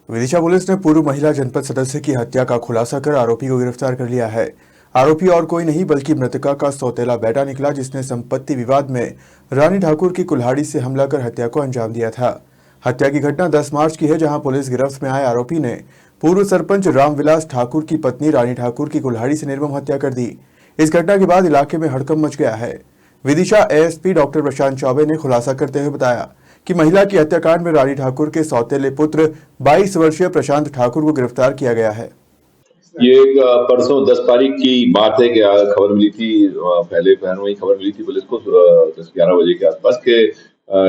Vidisha police ने पूर्व महिला जनपद सदस्य की हत्या का खुलासा कर आरोपी को गिरफ्तार कर लिया है। आरोपी और कोई नहीं बल्कि मृतका का सौतेला बेटा निकला, जिसने संपत्ति विवाद में रानी ठाकुर की कुल्हाड़ी से हमला कर हत्या को अंजाम दिया था। हत्या की घटना 10 मार्च की है, जहां पुलिस गिरफ्त में आए आरोपी ने पूर्व सरपंच रामविलास ठाकुर की पत्नी रानी ठाकुर की कुल्हाड़ी से निर्मम हत्या कर दी। इस घटना के बाद इलाके में हड़कंप मच गया है। विदिशा एएसपी डॉक्टर प्रशांत चौबे ने खुलासा करते हुए बताया कि महिला की हत्याकांड में रानी ठाकुर के सौतेले पुत्र 22 वर्षीय प्रशांत ठाकुर को गिरफ्तार किया गया है। ये परसों 10 तारीख की बात है कि खबर मिली थी, पहले पहर में ही खबर मिली थी पुलिस को 10-11 बजे के आसपास के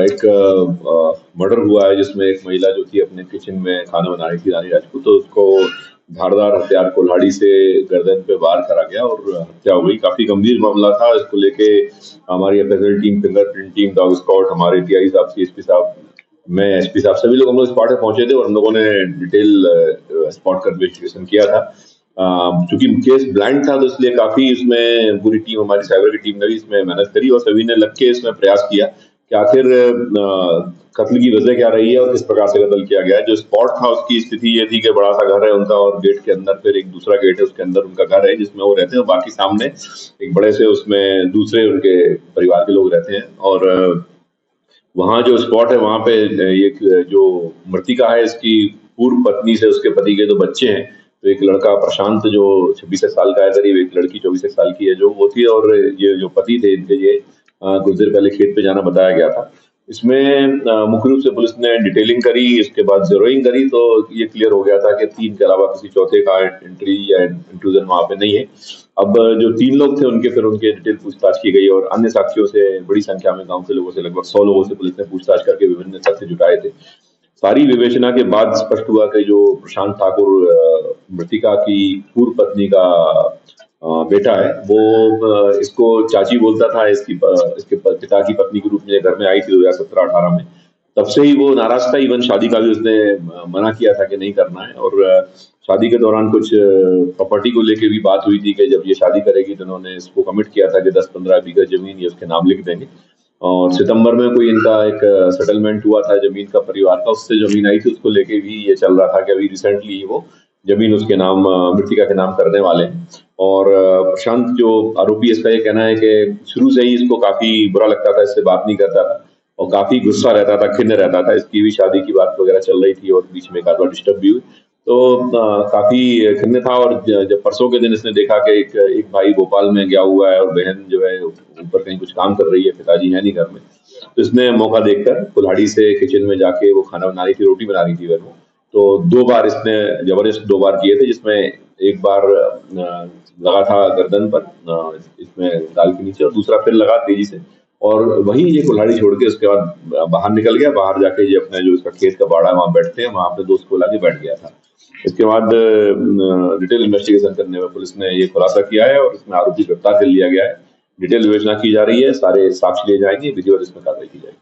एक मर्डर हुआ है, जिसमें एक महिला जो थी अपने किचन में खाना बना रही थी, रानी राजपूत, तो उसको धारदार हथियार कुल्हाड़ी से गर्दन पे वार करा गया और हत्या हो गई। काफी गंभीर मामला था। इसको लेके हमारी FSL team, fingerprint team, dog squad, हमारे टीआई साहब, सीएसपी साहब, मैं एसपी साहब, सभी लोग हम लोग स्पॉट पे पहुंचे थे और हम लोगों ने डिटेल स्पॉट का इन्वेस्टिगेशन किया था। चूंकि केस ब्लाइंड था तो इसलिए काफी इसमें पूरी टीम, हमारी साइबर की टीम ने भी इसमें मेहनत करी और सभी ने लग के इसमें प्रयास किया कि आखिर कत्ल की वजह क्या रही है और किस प्रकार से कत्ल किया गया है। जो स्पॉट था उसकी स्थिति ये थी कि बड़ा सा घर है उनका और गेट के अंदर फिर एक दूसरा गेट है, उसके अंदर उनका घर है जिसमें वो रहते हैं और बाकी सामने एक बड़े से उसमें दूसरे उनके परिवार के लोग रहते हैं। और वहाँ जो स्पॉट है वहां पे ये जो मृतिका है, इसकी पूर्व पत्नी से उसके पति के 2 बच्चे हैं। तो एक लड़का प्रशांत जो 26 साल का है करीब, एक लड़की 24 साल की है जो वो थी, और ये जो पति थे इनके, ये कुछ देर पहले खेत पे जाना बताया गया था। इसमें मुख्य रूप से पुलिस ने डिटेलिंग करी, इसके बाद जेरोइंग करी, तो ये क्लियर हो गया था कि 3 के अलावा किसी चौथे का एंट्री या इंट्रूजन वहां पे नहीं है। अब जो 3 लोग थे उनके डिटेल पूछताछ की गई और अन्य साथियों से बड़ी संख्या में, गांव के लोगों से, लगभग 100 लोगों से पुलिस ने पूछताछ करके विभिन्न तथ्य जुटाए थे। सारी विवेचना के बाद स्पष्ट हुआ कि जो प्रशांत ठाकुर मृतिका की पूर्व पत्नी का बेटा है, वो इसको चाची बोलता था। इसके पिता की पत्नी के रूप में घर में आई थी 2017-18 में। तब से ही वो नाराज था, इवन शादी का भी उसने मना किया था कि नहीं करना है। और शादी के दौरान कुछ प्रॉपर्टी को लेके भी बात हुई थी कि जब ये शादी करेगी तो उन्होंने इसको कमिट किया था कि 10-15 बीघा जमीन ये उसके नाम लिख देंगे। और सितंबर में कोई इनका एक सेटलमेंट हुआ था जमीन का, परिवार का, उससे जमीन आई थी, उसको लेके भी ये चल रहा था कि अभी रिसेंटली वो जमीन उसके नाम, मृतिका के नाम करने वाले हैं। और प्रशांत जो आरोपी, इसका ये कहना है कि शुरू से ही इसको काफी बुरा लगता था, इससे बात नहीं करता था और काफी गुस्सा रहता था, खिन्न रहता था। इसकी भी शादी की बात वगैरह चल रही थी और बीच में एक आध बार डिस्टर्ब भी हुई, तो काफी खिन्न था। और जब परसों के दिन इसने देखा कि एक भाई भोपाल में गया हुआ है और बहन जो है ऊपर कहीं कुछ काम कर रही है, पिताजी है नहीं घर में, तो इसने मौका देखकर कुल्हाड़ी से किचन में जाके, वो खाना बना रही थी, रोटी बना रही थी वो, तो 2 बार इसने जबरदस्त 2 बार किए थे, जिसमें एक बार लगा था गर्दन पर, इसमें गाल के नीचे, और दूसरा फिर लगा तेजी से, और वहीं ये कुल्हाड़ी छोड़ के उसके बाद बाहर निकल गया। बाहर जाके ये अपने जो इसका खेत का बाड़ा है वहां बैठते हैं, वहां अपने दोस्त को लाके बैठ गया था। इसके बाद डिटेल इन्वेस्टिगेशन करने में पुलिस ने ये खुलासा किया है और इसमें आरोपी गिरफ्तार कर लिया गया है। डिटेल विवेचना की जा रही है, सारे साक्ष्य लिए जाएंगे, विधिवत इसमें कार्रवाई की जाएगी।